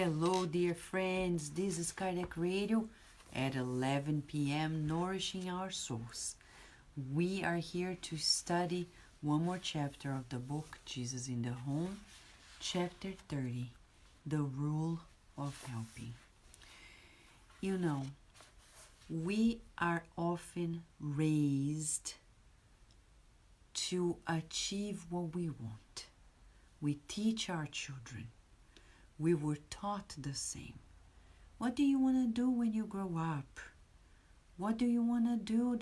Hello, dear friends. This is Cardiac Radio at 11 p.m. Nourishing Our Souls. We are here to study one more chapter of the book, Jesus in the Home, chapter 30, The Rule of Helping. You know, we are often raised to achieve what we want. We teach our children. We were taught the same. What do you want to do when you grow up? What do you want to do?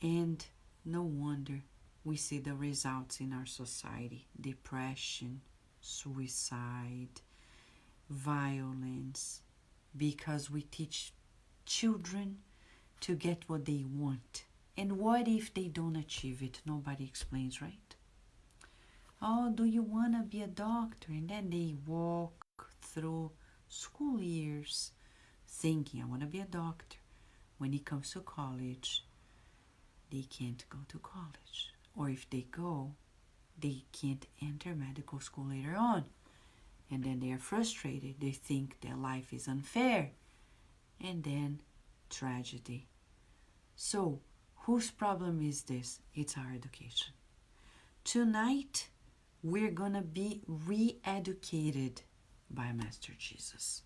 And no wonder we see the results in our society. Depression, suicide, violence. Because we teach children to get what they want. And what if they don't achieve it? Nobody explains, right? Oh, do you want to be a doctor? And then they walk through school years thinking, I want to be a doctor. When it comes to college, they can't go to college. Or if they go, they can't enter medical school later on. And then they are frustrated. They think their life is unfair. And then tragedy. So, whose problem is this? It's our education. Tonight, we're going to be re-educated by Master Jesus.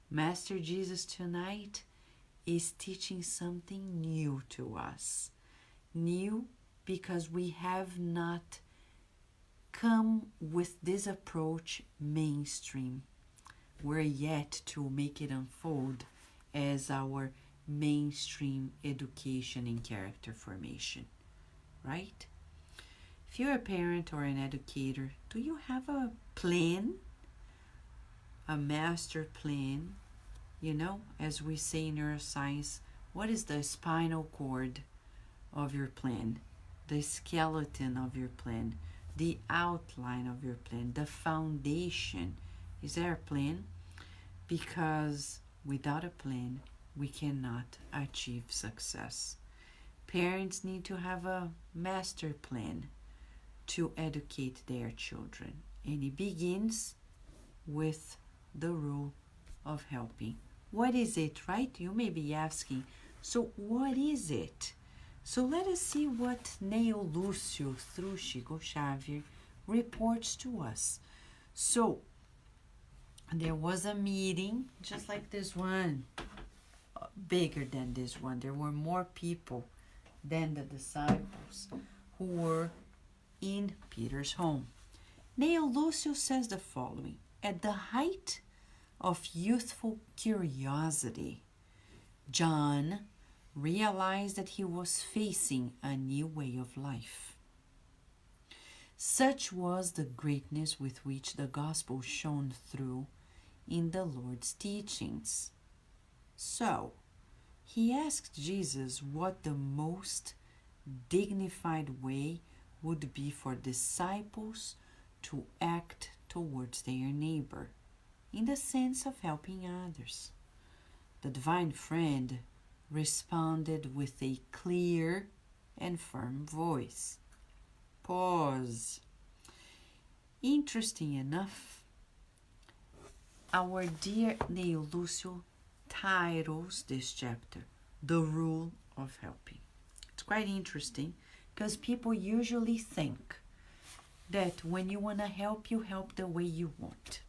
Master Jesus tonight is teaching something new to us. New because we have not come with this approach mainstream. We're yet to make it unfold as our mainstream education and character formation, right? If you're a parent or an educator, do you have a plan? A master plan? You know, as we say in neuroscience, what is the spinal cord of your plan? The skeleton of your plan? The outline of your plan? The foundation? Is there a plan? Because without a plan, we cannot achieve success. Parents need to have a master plan to educate their children. And it begins with the rule of helping. What is it, right? You may be asking, so what is it? So let us see what Neio Lucio, through Chico Xavier, reports to us. So, there was a meeting, just like this one, bigger than this one. There were more people than the disciples who were in Peter's home. Neio Lucio says the following: at the height of youthful curiosity, John realized that he was facing a new way of life. Such was the greatness with which the gospel shone through in the Lord's teachings. So, he asked Jesus what the most dignified way would be for disciples to act towards their neighbor in the sense of helping others. The divine friend responded with a clear and firm voice. Pause. Interesting enough, our dear Neio Lucio titles this chapter, The Rule of Helping. It's quite interesting because people usually think that when you want to help, you help the way you want.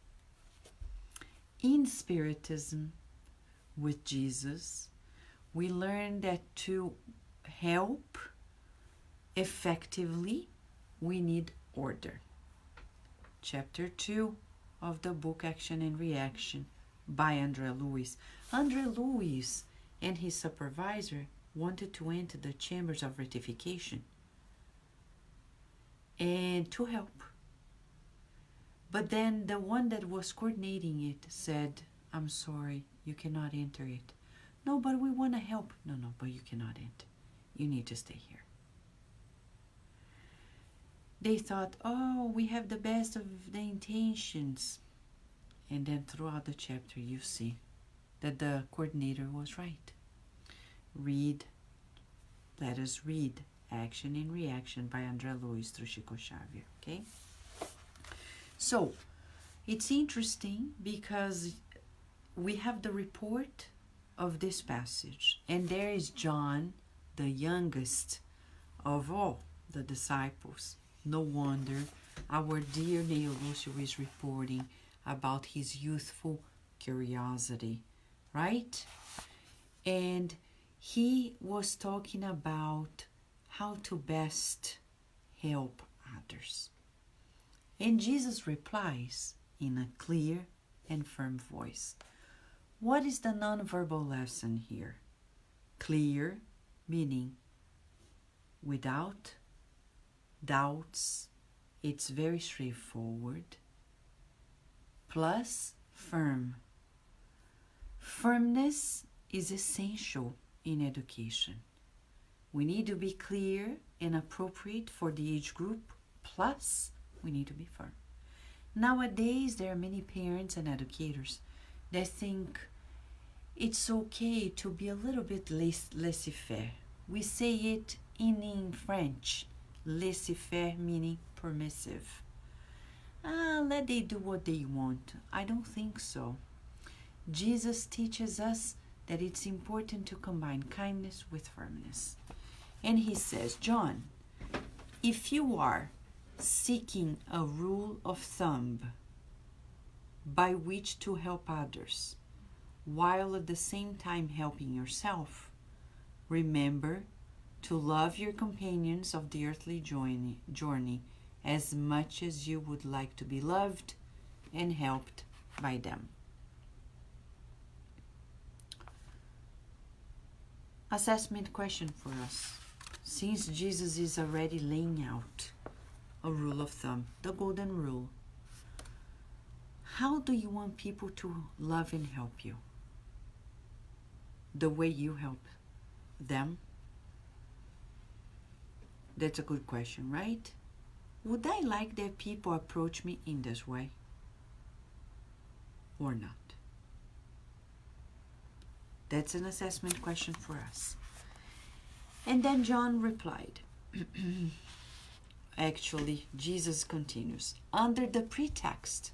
In Spiritism with Jesus, we learn that to help effectively, we need order. Chapter 2 of the book Action and Reaction by André Luiz. André Luiz and his supervisor wanted to enter the chambers of rectification and to help. But then the one that was coordinating it said, I'm sorry, you cannot enter it. No, but we want to help. No, but you cannot enter. You need to stay here. They thought, oh, we have the best of the intentions. And then throughout the chapter, you see that the coordinator was right. Let us read Action and Reaction by André Luiz through Chico Xavier, okay? So, It's interesting because we have the report of this passage, and there is John, the youngest of all the disciples. No wonder our dear Neio Lucio is reporting about his youthful curiosity, right? And he was talking about how to best help others. And Jesus replies in a clear and firm voice. What is the nonverbal lesson here? Clear, meaning without doubts, it's very straightforward. Plus, firm. Firmness is essential in education. We need to be clear and appropriate for the age group, plus we need to be firm. Nowadays, there are many parents and educators that think it's okay to be a little bit laissez-faire. We say it in French, laissez-faire meaning permissive. Let they do what they want. I don't think so. Jesus teaches us that it's important to combine kindness with firmness. And he says, John, if you are seeking a rule of thumb by which to help others, while at the same time helping yourself, remember to love your companions of the earthly journey as much as you would like to be loved and helped by them. Assessment question for us. Since Jesus is already laying out a rule of thumb, the golden rule, how do you want people to love and help you? The way you help them? That's a good question, right? Would I like that people approach me in this way? Or not? That's an assessment question for us. And then John replied. Actually, Jesus continues. Under the pretext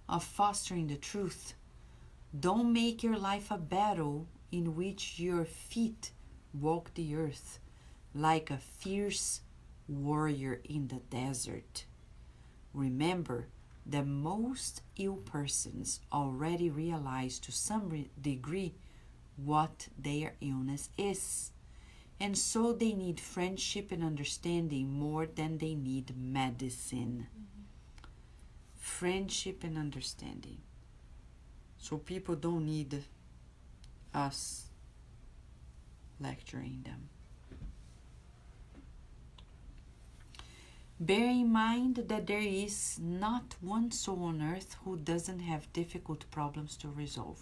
of fostering the truth, don't make your life a battle in which your feet walk the earth like a fierce warrior in the desert. Remember that most ill persons already realize to some degree what their illness is, and so they need friendship and understanding more than they need medicine. Friendship and understanding. So people don't need us lecturing them. Bear in mind that there is not one soul on earth who doesn't have difficult problems to resolve.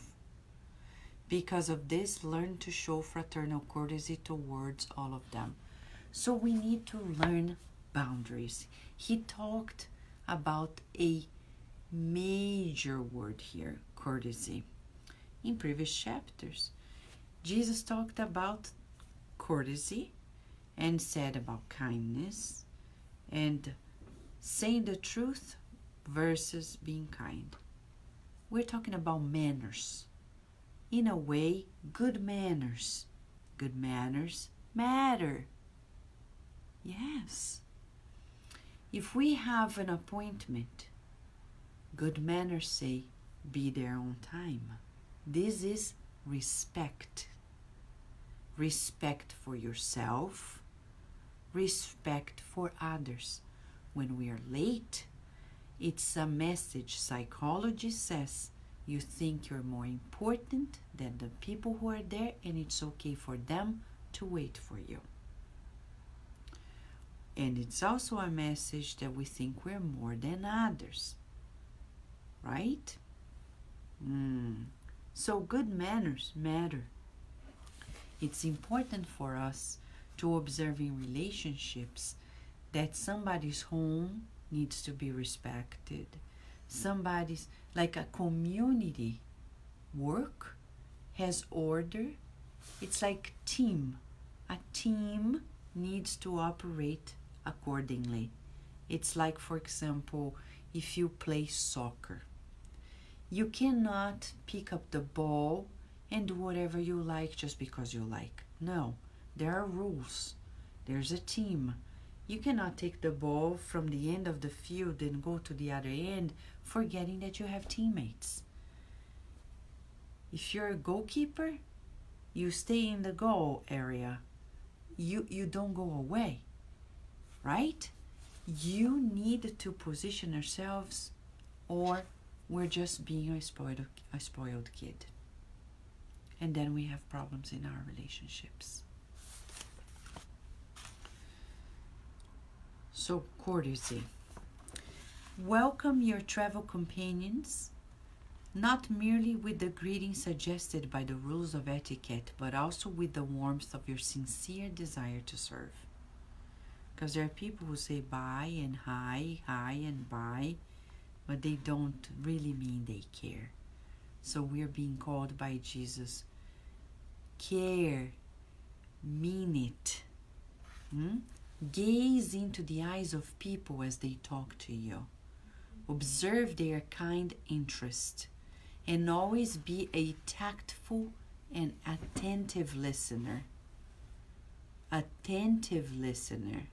Because of this, learn to show fraternal courtesy towards all of them. So we need to learn boundaries. He talked about a major word here, courtesy. In previous chapters, Jesus talked about courtesy and said about kindness and saying the truth versus being kind. We're talking about manners. In a way, good manners matter. Yes. If we have an appointment, good manners say, be there on time. This is respect. Respect for yourself, respect for others. When we are late, it's a message. Psychology says you think you're more important than the people who are there, and it's okay for them to wait for you. And it's also a message that we think we're more than others. Right? So good manners matter. It's important for us to observe in relationships that somebody's home needs to be respected. Somebody's, like a community work has order. It's like team. A team needs to operate accordingly. It's like, for example, if you play soccer, You cannot pick up the ball and do whatever you like just because you like. No, there are rules. There's a team. You cannot take the ball from the end of the field and go to the other end, forgetting that you have teammates. If you're a goalkeeper, you stay in the goal area. You don't go away, right? You need to position ourselves, or we're just being a spoiled kid. And then we have problems in our relationships. So, courtesy. Welcome your travel companions, not merely with the greeting suggested by the rules of etiquette, but also with the warmth of your sincere desire to serve. Because there are people who say bye and hi and bye, but they don't really mean they care. So we are being called by Jesus. Care, mean it. Gaze into the eyes of people as they talk to you. Observe their kind interest, and always be a tactful and attentive listener. Attentive listener.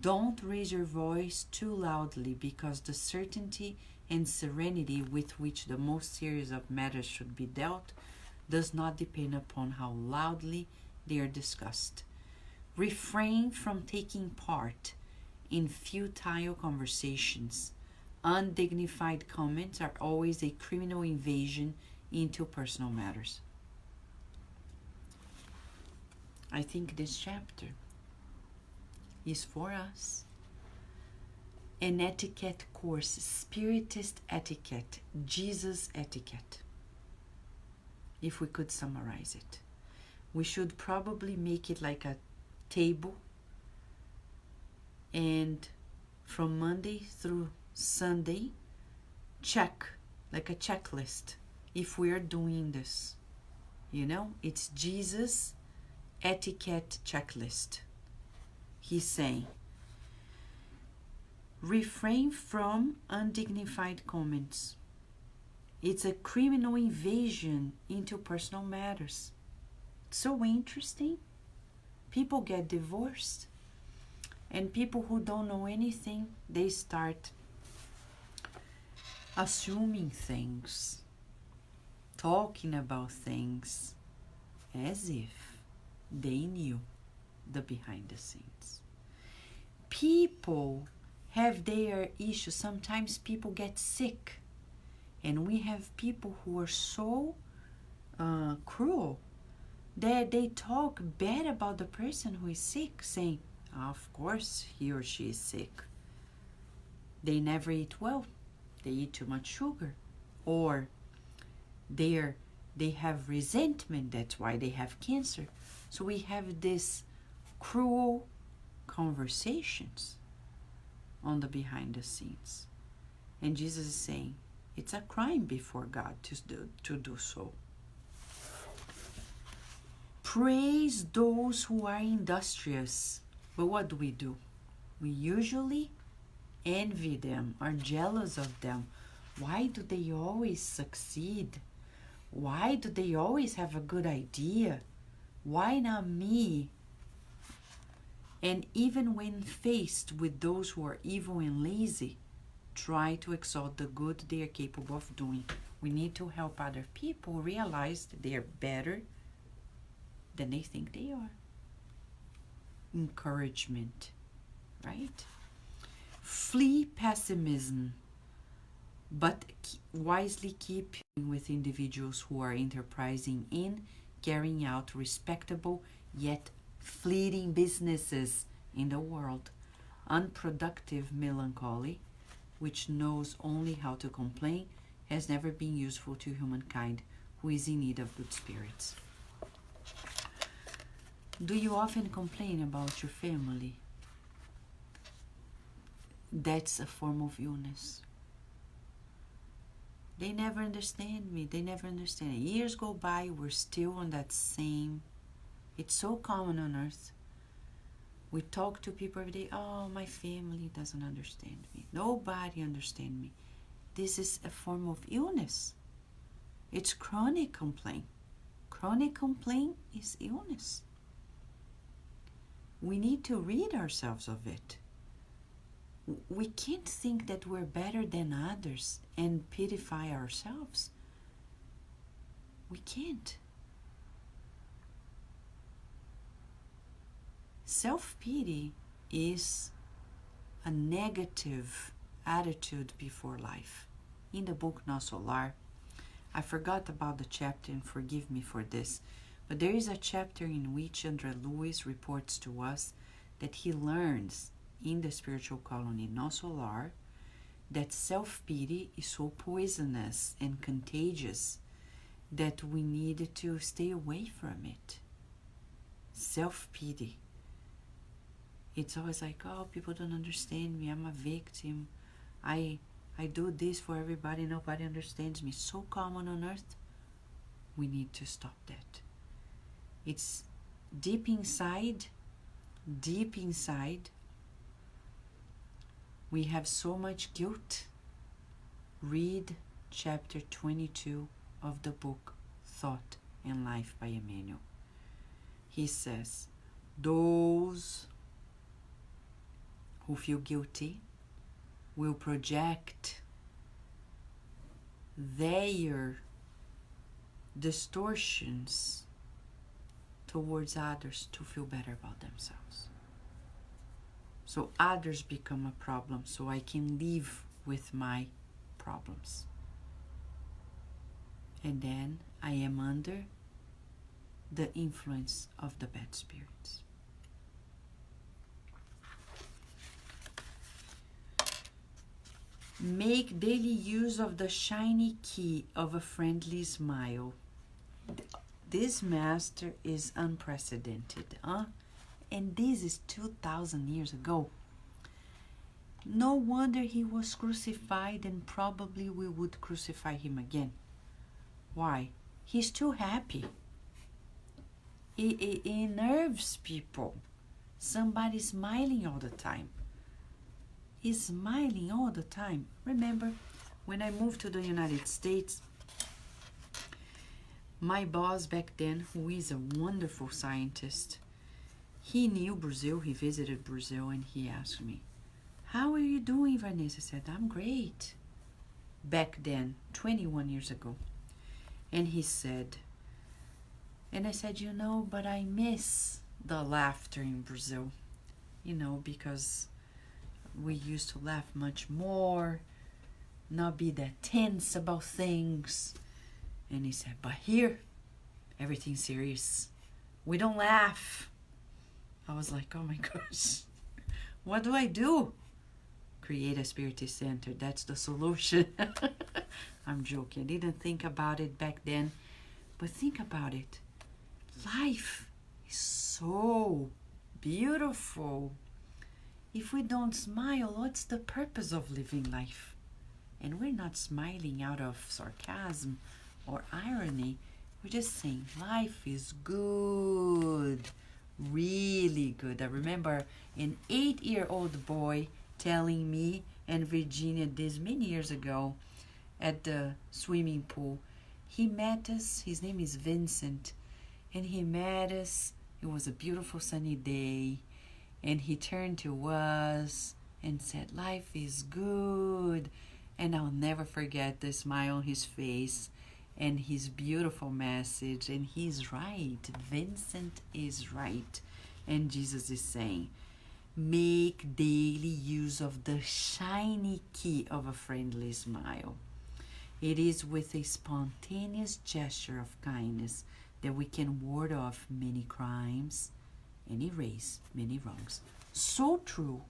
Don't raise your voice too loudly, because the certainty and serenity with which the most serious of matters should be dealt does not depend upon how loudly they are discussed. Refrain from taking part in futile conversations. Undignified comments are always a criminal invasion into personal matters. I think this chapter is for us. An etiquette course, Spiritist etiquette, Jesus etiquette. If we could summarize it, we should probably make it like a table, and from Monday through Sunday, check, like a checklist, if we're doing this. It's Jesus etiquette checklist. He's saying, refrain from undignified comments. It's a criminal invasion into personal matters. So interesting. People get divorced, and people who don't know anything, they start assuming things, talking about things as if they knew the behind the scenes. People have their issues. Sometimes people get sick, and we have people who are so cruel that they talk bad about the person who is sick, saying, of course he or she is sick. They never eat well. They eat too much sugar. Or they have resentment, that's why they have cancer. So we have this cruel conversations on the behind the scenes. And Jesus is saying, it's a crime before God to do so. Praise those who are industrious. But what do? We usually envy them, are jealous of them. Why do they always succeed? Why do they always have a good idea? Why not me? And even when faced with those who are evil and lazy, try to exalt the good they are capable of doing. We need to help other people realize that they are better than they think they are. Encouragement, right? Flee pessimism, but wisely keep with individuals who are enterprising in carrying out respectable yet fleeting businesses in the world. Unproductive melancholy, which knows only how to complain, has never been useful to humankind, who is in need of good spirits. Do you often complain about your family? That's a form of illness. They never understand me. They never understand. Years go by, we're still on that same. It's so common on earth. We talk to people every day. Oh, my family doesn't understand me. Nobody understands me. This is a form of illness. It's chronic complaint. Chronic complaint is illness. We need to rid ourselves of it. We can't think that we're better than others and pitify ourselves. We can't. Self-pity is a negative attitude before life. In the book Nosso Lar, I forgot about the chapter and forgive me for this, but there is a chapter in which André Luiz reports to us that he learns in the spiritual colony Nosso Lar that self-pity is so poisonous and contagious that we need to stay away from it. Self-pity. It's always like, oh, people don't understand me. I'm a victim. I do this for everybody. Nobody understands me. So common on earth. We need to stop that. It's deep inside. We have so much guilt. Read chapter 22 of the book Thought and Life by Emmanuel. He says, those who feel guilty will project their distortions towards others to feel better about themselves. So others become a problem, so I can live with my problems. And then I am under the influence of the bad spirits. Make daily use of the shiny key of a friendly smile. This master is unprecedented, huh? And this is 2,000 years ago. No wonder he was crucified, and probably we would crucify him again. Why? He's too happy. It enerves people. Somebody smiling all the time. He's smiling all the time. Remember, when I moved to the United States, my boss back then, who is a wonderful scientist, he knew Brazil, he visited Brazil, and he asked me, how are you doing, Vanessa? I said, I'm great. Back then, 21 years ago. And he said, and I said, you know, but I miss the laughter in Brazil, you know, because we used to laugh much more, not be that tense about things. And he said, but here, everything's serious. We don't laugh. I was like, oh my gosh, what do I do? Create a spiritist center. That's the solution. I'm joking. I didn't think about it back then. But think about it. Life is so beautiful. If we don't smile, what's the purpose of living life? And we're not smiling out of sarcasm or irony. We're just saying life is good. Really good. I remember an 8-year-old boy telling me and Virginia this many years ago at the swimming pool. He met us. His name is Vincent. And he met us. It was a beautiful sunny day. And he turned to us and said, life is good. And I'll never forget the smile on his face and his beautiful message. And he's right. Vincent is right. And Jesus is saying, make daily use of the shiny key of a friendly smile. It is with a spontaneous gesture of kindness that we can ward off many crimes and erase many wrongs. So true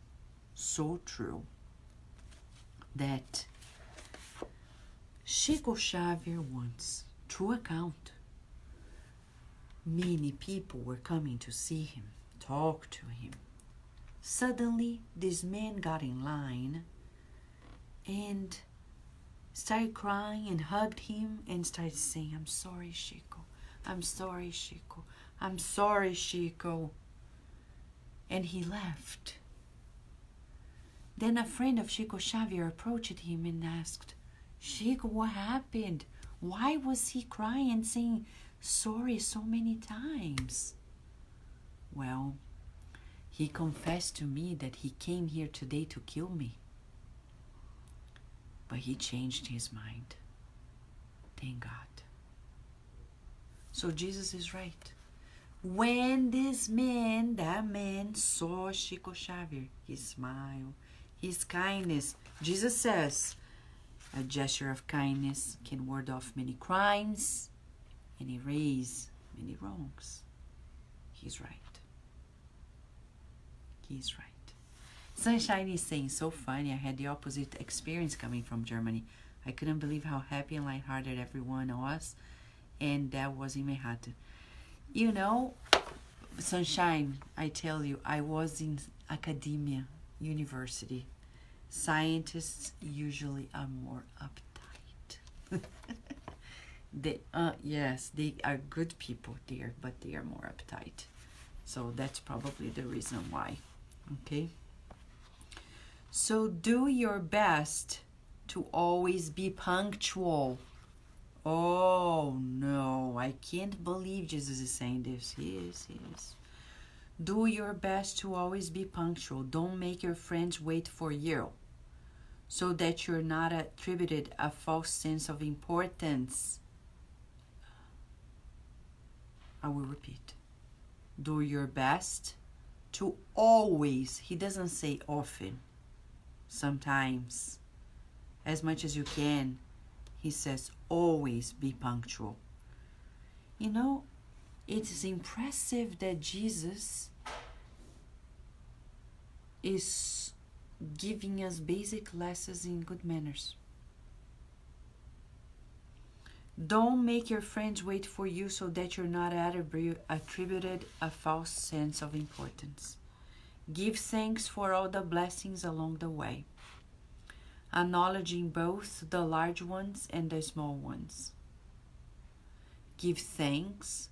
that Chico Xavier once, true account, many people were coming to see him, talk to him. Suddenly, this man got in line and started crying and hugged him and started saying, I'm sorry, Chico. I'm sorry, Chico. I'm sorry, Chico. And he left. Then a friend of Chico Xavier approached him and asked, Chico, what happened? Why was he crying and saying sorry so many times? Well, he confessed to me that he came here today to kill me. But he changed his mind. Thank God. So Jesus is right. When that man saw Chico Xavier, his smile, his kindness, Jesus says, a gesture of kindness can ward off many crimes and erase many wrongs. He's right. He's right. Sunshine is saying, so funny, I had the opposite experience coming from Germany. I couldn't believe how happy and lighthearted everyone was, and that was in Manhattan. You know, Sunshine, I tell you, I was in academia, university. Scientists usually are more uptight. Yes, they are good people there, but they are more uptight. So that's probably the reason why. Okay? So do your best to always be punctual. Oh no, I can't believe Jesus is saying this. He is. Do your best to always be punctual. Don't make your friends wait for you, so that you're not attributed a false sense of importance. I will repeat. Do your best to always, he doesn't say often, sometimes, as much as you can. He says always be punctual. You know, it is impressive that Jesus is giving us basic lessons in good manners. Don't make your friends wait for you, so that you're not attributed a false sense of importance. Give thanks for all the blessings along the way, acknowledging both the large ones and the small ones. Give thanks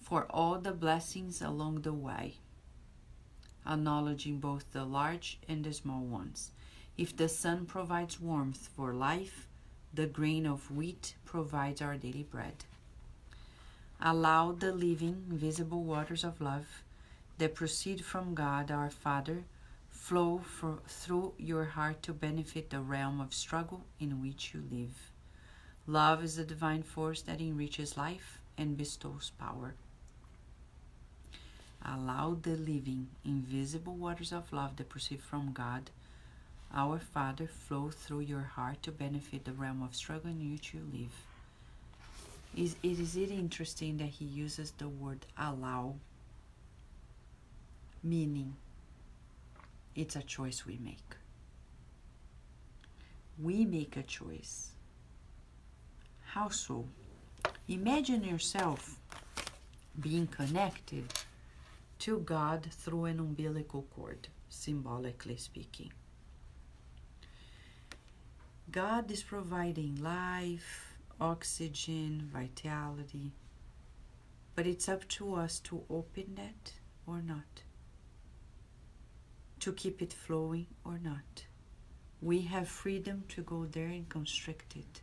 for all the blessings along the way, acknowledging both the large and the small ones. If the sun provides warmth for life, the grain of wheat provides our daily bread. Allow the living, visible waters of love that proceed from God our Father flow through your heart to benefit the realm of struggle in which you live. Love is the divine force that enriches life and bestows power. Allow the living, invisible waters of love that proceed from God our Father flow through your heart to benefit the realm of struggle in which you live. Is it interesting that he uses the word allow, meaning it's a choice we make. We make a choice. How so? Imagine yourself being connected to God through an umbilical cord, symbolically speaking. God is providing life, oxygen, vitality, but it's up to us to open that or not, to keep it flowing or not. We have freedom to go there and constrict it.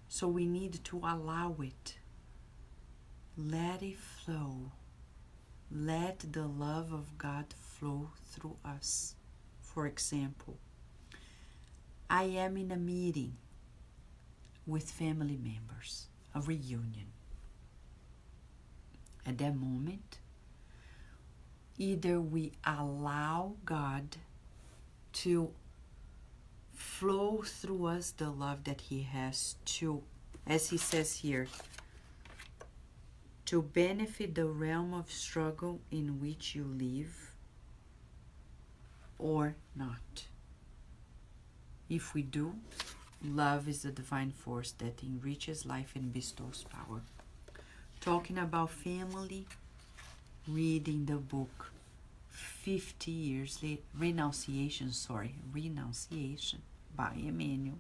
So we need to allow it. Let it flow. Let the love of God flow through us. For example, I am in a meeting with family members, a reunion. At that moment, either we allow God to flow through us the love that he has to, as he says here, to benefit the realm of struggle in which you live, or not. If we do, love is the divine force that enriches life and bestows power. Talking about family, reading the book 50 Years Later, Renunciation by Emmanuel,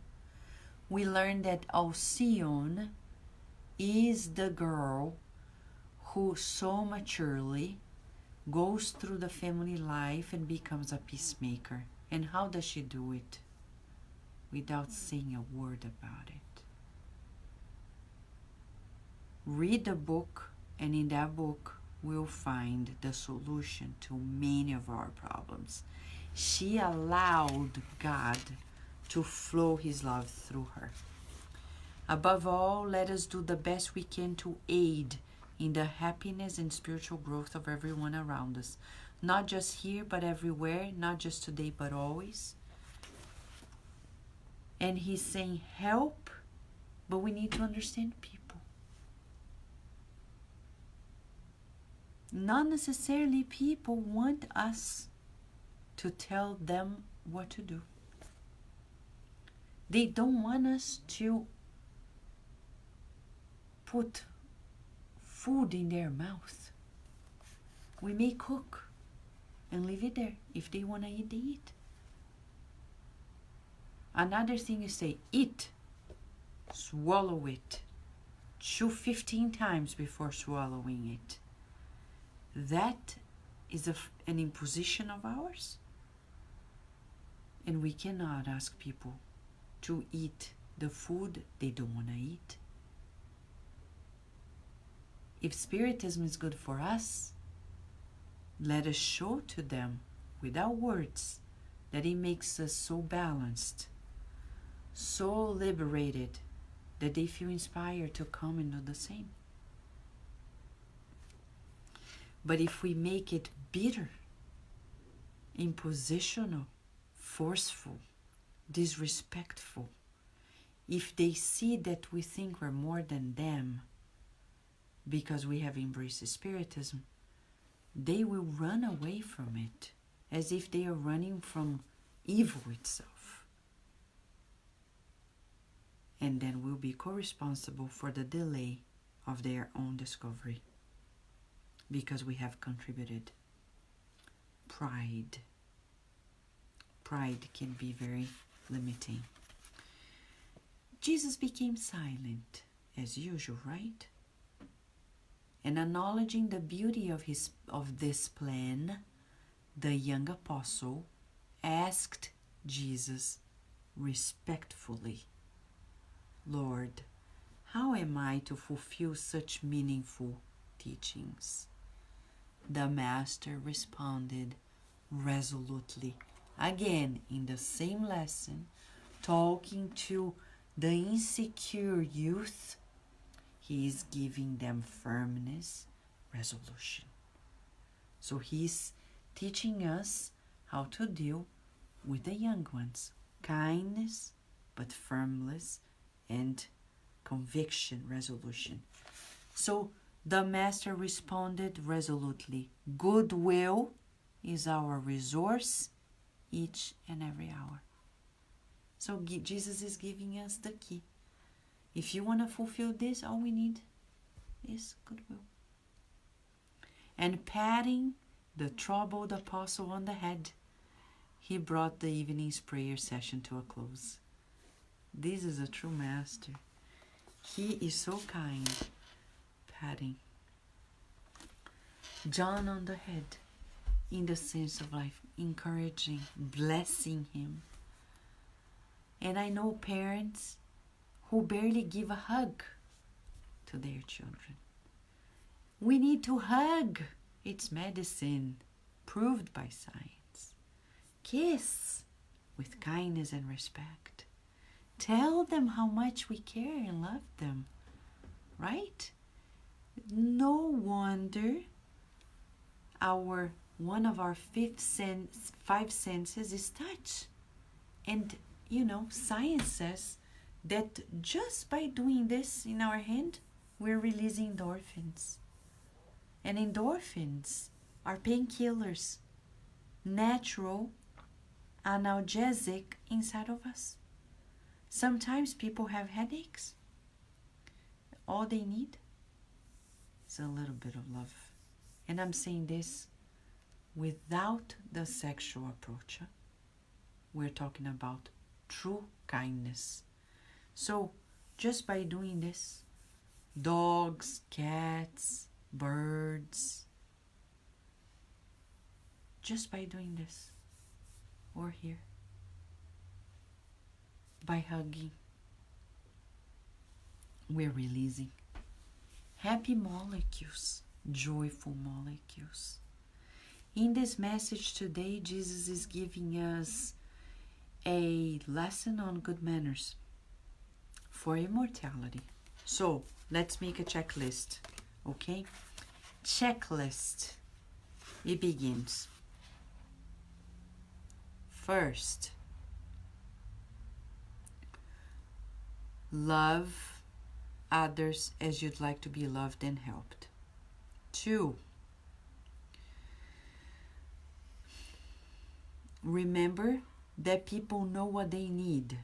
we learn that Alcyone is the girl who so maturely goes through the family life and becomes a peacemaker. And how does she do it? without saying a word about it. Read the book, and in that book we'll find the solution to many of our problems. She allowed God to flow His love through her. Above all, let us do the best we can to aid in the happiness and spiritual growth of everyone around us. Not just here, but everywhere. Not just today, but always. And He's saying help, but we need to understand people. Not necessarily people want us to tell them what to do. They don't want us to put food in their mouth. We may cook and leave it there. If they want to eat, they eat. Another thing is say, eat, swallow it. Chew 15 times before swallowing it. That is an imposition of ours. And we cannot ask people to eat the food they don't want to eat. If Spiritism is good for us, let us show to them without words that it makes us so balanced, so liberated, that they feel inspired to come and do the same. But if we make it bitter, impositional, forceful, disrespectful, if they see that we think we're more than them because we have embraced Spiritism, they will run away from it as if they are running from evil itself. And then we'll be co-responsible for the delay of their own discovery because we have contributed. Pride can be very limiting. Jesus became silent as usual, right? And acknowledging the beauty of this plan, the young apostle asked Jesus respectfully, "Lord, how am I to fulfill such meaningful teachings?" The Master responded resolutely, again in the same lesson, talking to the insecure youth. He is giving them firmness, resolution. So He's teaching us how to deal with the young ones. Kindness, but firmness and conviction, resolution. So the Master responded resolutely, "Goodwill is our resource each and every hour." So Jesus is giving us the key. If you want to fulfill this, all we need is goodwill. And patting the troubled apostle on the head, he brought the evening's prayer session to a close. This is a true Master. He is so kind. Patting John on the head in the sense of life, encouraging, blessing him. And I know parents who barely give a hug to their children. We need to hug. It's medicine, proved by science. Kiss with kindness and respect. Tell them how much we care and love them, right? No wonder one of our five senses is touch. And, science says that just by doing this in our hand, we're releasing endorphins. And endorphins are painkillers, natural, analgesic inside of us. Sometimes people have headaches. All they need is a little bit of love. And I'm saying this without the sexual approach. We're talking about true kindness. So just by doing this, dogs, cats, birds, just by doing this, or here, By hugging, we're releasing happy molecules, joyful molecules. In this message today, Jesus is giving us a lesson on good manners for immortality. So let's make a checklist, okay? Checklist. It begins. First, love others as you'd like to be loved and helped. 2, remember that people know what they need,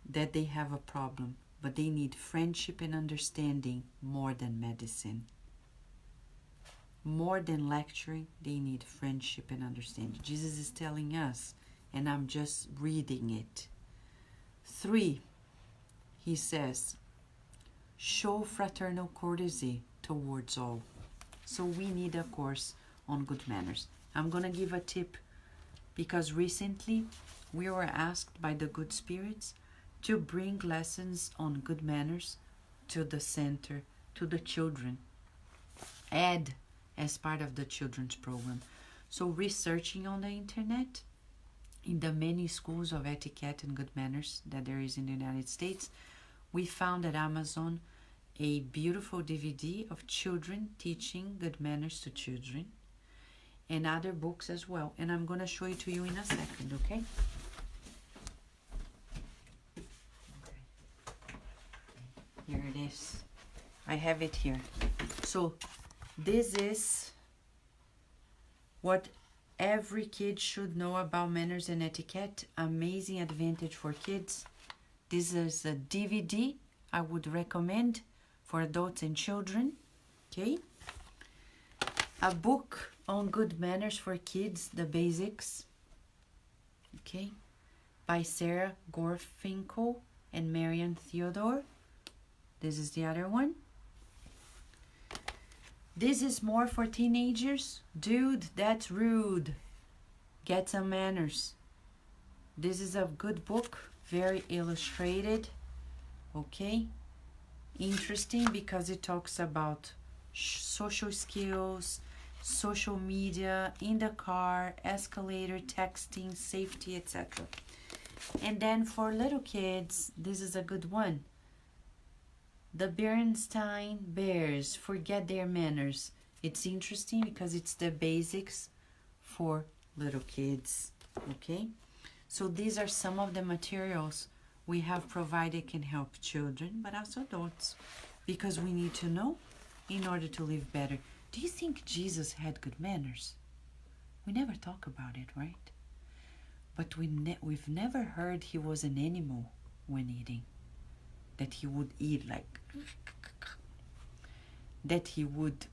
that they have a problem, but they need friendship and understanding more than medicine. More than lecturing, they need friendship and understanding. Jesus is telling us, and I'm just reading it. 3, he says, show fraternal courtesy towards all. So we need a course on good manners. I'm going to give a tip because recently we were asked by the good spirits to bring lessons on good manners to the center, to the children. Add as part of the children's program. So researching on the internet, in the many schools of etiquette and good manners that there is in the United States, we found at Amazon a beautiful DVD of children teaching good manners to children and other books as well. And I'm going to show it to you in a second, okay? Here it is. I have it here. So this is what every kid should know about manners and etiquette. Amazing advantage for kids. This is a DVD I would recommend for adults and children. Okay. A book on good manners for kids, the basics. Okay. By Sarah Gorfinkel and Marian Theodore. This is the other one. This is more for teenagers. Dude, that's rude. Get some manners. This is a good book, very illustrated. Okay. Interesting because it talks about social skills, social media, in the car, escalator, texting, safety, etc. And then for little kids, this is a good one. The Bernstein Bears, Forget Their Manners. It's interesting because it's the basics for little kids, okay? So these are some of the materials we have provided can help children, but also adults, because we need to know in order to live better. Do you think Jesus had good manners? We never talk about it, right? But we've never heard he was an animal when eating. That he would eat like, that he would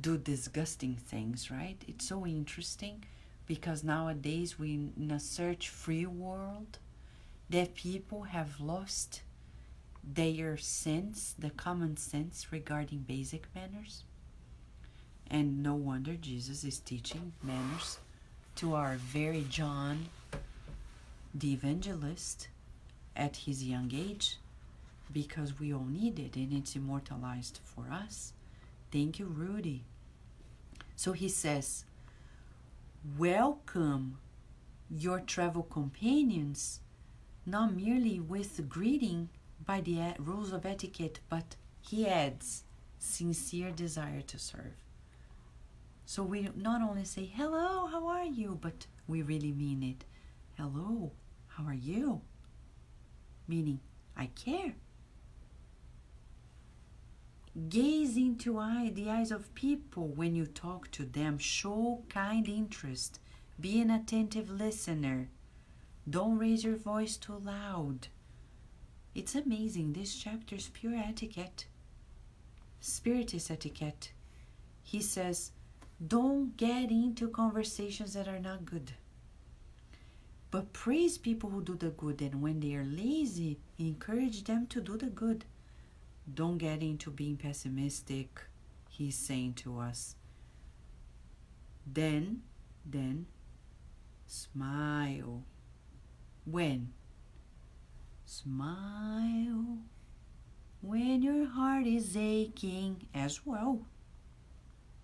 do disgusting things, right? It's so interesting because nowadays we're in a search-free world that people have lost their sense, the common sense regarding basic manners. And no wonder Jesus is teaching manners to our very John the Evangelist at his young age, because we all need it and it's immortalized for us. Thank you, Rudy. So he says, welcome your travel companions, not merely with greeting by the rules of etiquette, but he adds, sincere desire to serve. So we not only say, hello, how are you? But we really mean it. Hello, how are you? Meaning, I care. Gaze into the eyes of people when you talk to them. Show kind interest. Be an attentive listener. Don't raise your voice too loud. It's amazing. This chapter is pure etiquette. Spiritist etiquette. He says, don't get into conversations that are not good. But praise people who do the good. And when they are lazy, encourage them to do the good. Don't get into being pessimistic, he's saying to us. Then, smile. When? Smile when your heart is aching as well.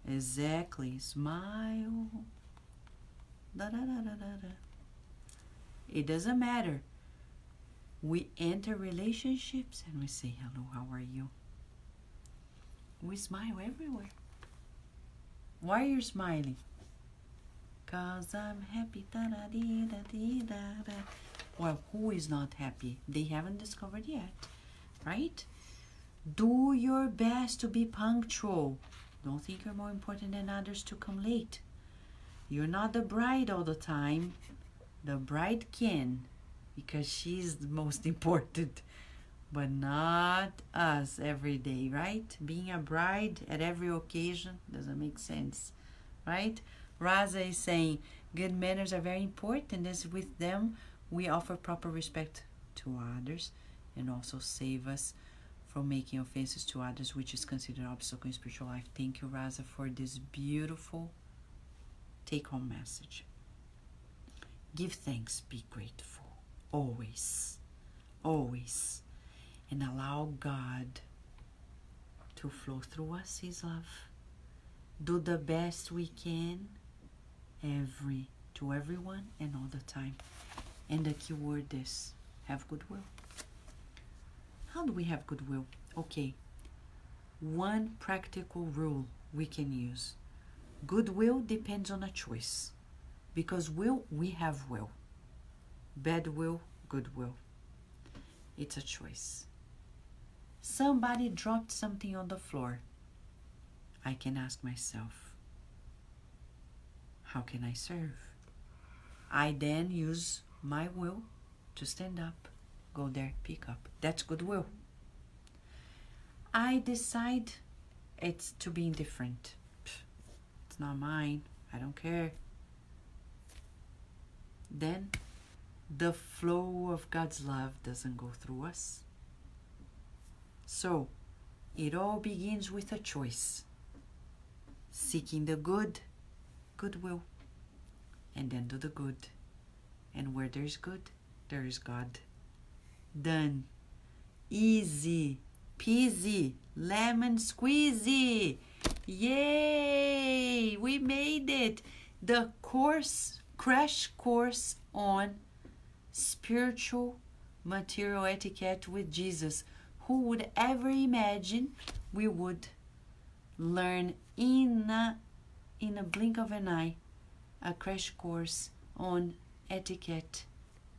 Exactly. Smile. Da, da, da, da, da, da. It doesn't matter. We enter relationships and we say, hello, how are you? We smile everywhere. Why are you smiling? Cause I'm happy. Da, da, dee, da, dee, da, da. Well, who is not happy? They haven't discovered yet, right? Do your best to be punctual. Don't think you're more important than others to come late. You're not the bride all the time. The bride can, because she's the most important, but not us every day, right? Being a bride at every occasion doesn't make sense, right? Raza is saying, good manners are very important, as with them we offer proper respect to others and also save us from making offenses to others, which is considered an obstacle in spiritual life. Thank you, Raza, for this beautiful take-home message. Give thanks, be grateful, always, always, and allow God to flow through us, His love. Do the best we can to everyone and all the time. And the key word is have goodwill. How do we have goodwill? Okay, one practical rule we can use. Goodwill depends on a choice. Because we have will. Bad will, goodwill. It's a choice. Somebody dropped something on the floor. I can ask myself, how can I serve? I then use my will to stand up, go there, pick up. That's goodwill. I decide it's to be indifferent. It's not mine. I don't care. Then the flow of God's love doesn't go through us. So it all begins with a choice. Seeking the good, goodwill, and then do the good. And where there's good, there is God. Done. Easy peasy, lemon squeezy. Yay! We made it. The crash course on spiritual material etiquette with Jesus. Who would ever imagine we would learn in a blink of an eye a crash course on etiquette,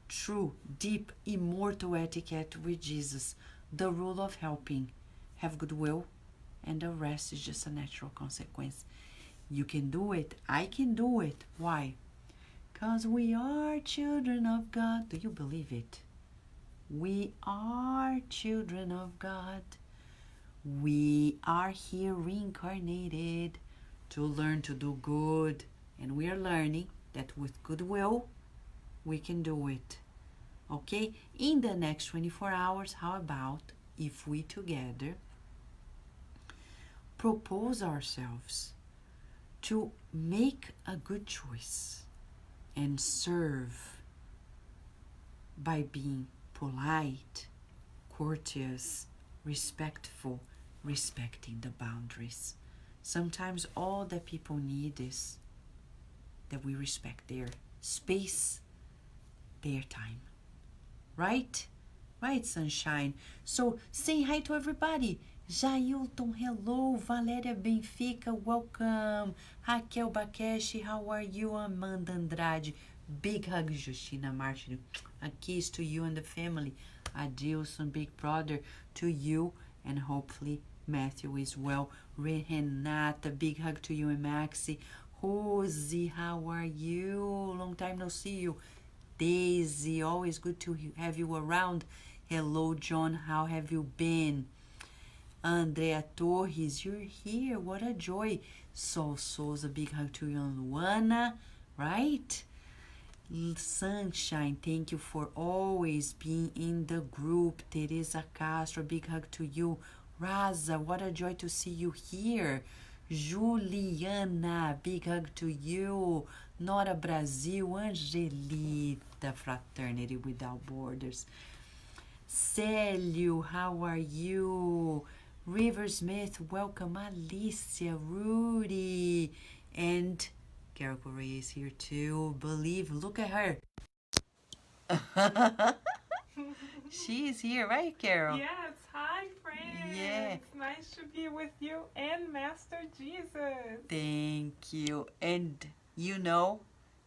true, deep, immortal etiquette with Jesus, the rule of helping, have goodwill, and the rest is just a natural consequence. You can do it. I can do it. Why? Because we are children of God. Do you believe it? We are children of God. We are here reincarnated to learn to do good. And we are learning that with goodwill, we can do it. Okay? In the next 24 hours, how about if we together propose ourselves to make a good choice and serve by being polite, courteous, respectful, respecting the boundaries. Sometimes all that people need is that we respect their space, their time. Right? Right, sunshine? So, say hi to everybody. Jailton, hello. Valéria Benfica, welcome. Raquel Bakeshi, how are you? Amanda Andrade, big hug. Justina Martin, a kiss to you and the family. Adilson, big brother, to you, and hopefully Matthew is well. Renata, big hug to you and Maxie. Rosie, how are you? Long time no see you. Daisy, always good to have you around. Hello, John, how have you been? Andrea Torres, you're here. What a joy. Sol Souza, big hug to you and Luana, right? Sunshine, thank you for always being in the group. Teresa Castro, big hug to you. Raza, what a joy to see you here. Juliana, big hug to you. Nora Brasil, Angelita, Fraternity Without Borders. Célio, how are you? River Smith, welcome. Alicia, Rudy, and Carol Correa is here too. Believe, look at her. She is here, right, Carol? Yes, hi friends. Yeah. It's nice to be with you and Master Jesus. Thank you. And you know,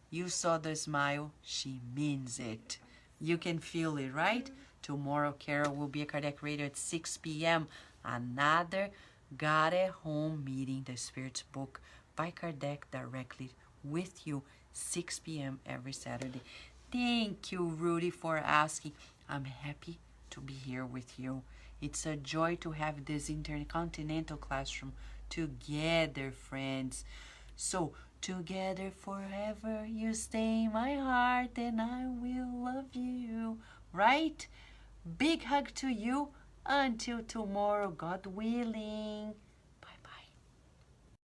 you saw the smile. She means it. You can feel it, right? Tomorrow, Carol will be at Kardec Radio at 6 p.m. Another God at Home meeting, the Spirit's Book by Kardec directly with you, 6 p.m. every Saturday. Thank you, Rudy, for asking. I'm happy to be here with you. It's a joy to have this intercontinental classroom together, friends. So, together forever, you stay in my heart and I will love you. Right? Big hug to you. Until tomorrow, God willing.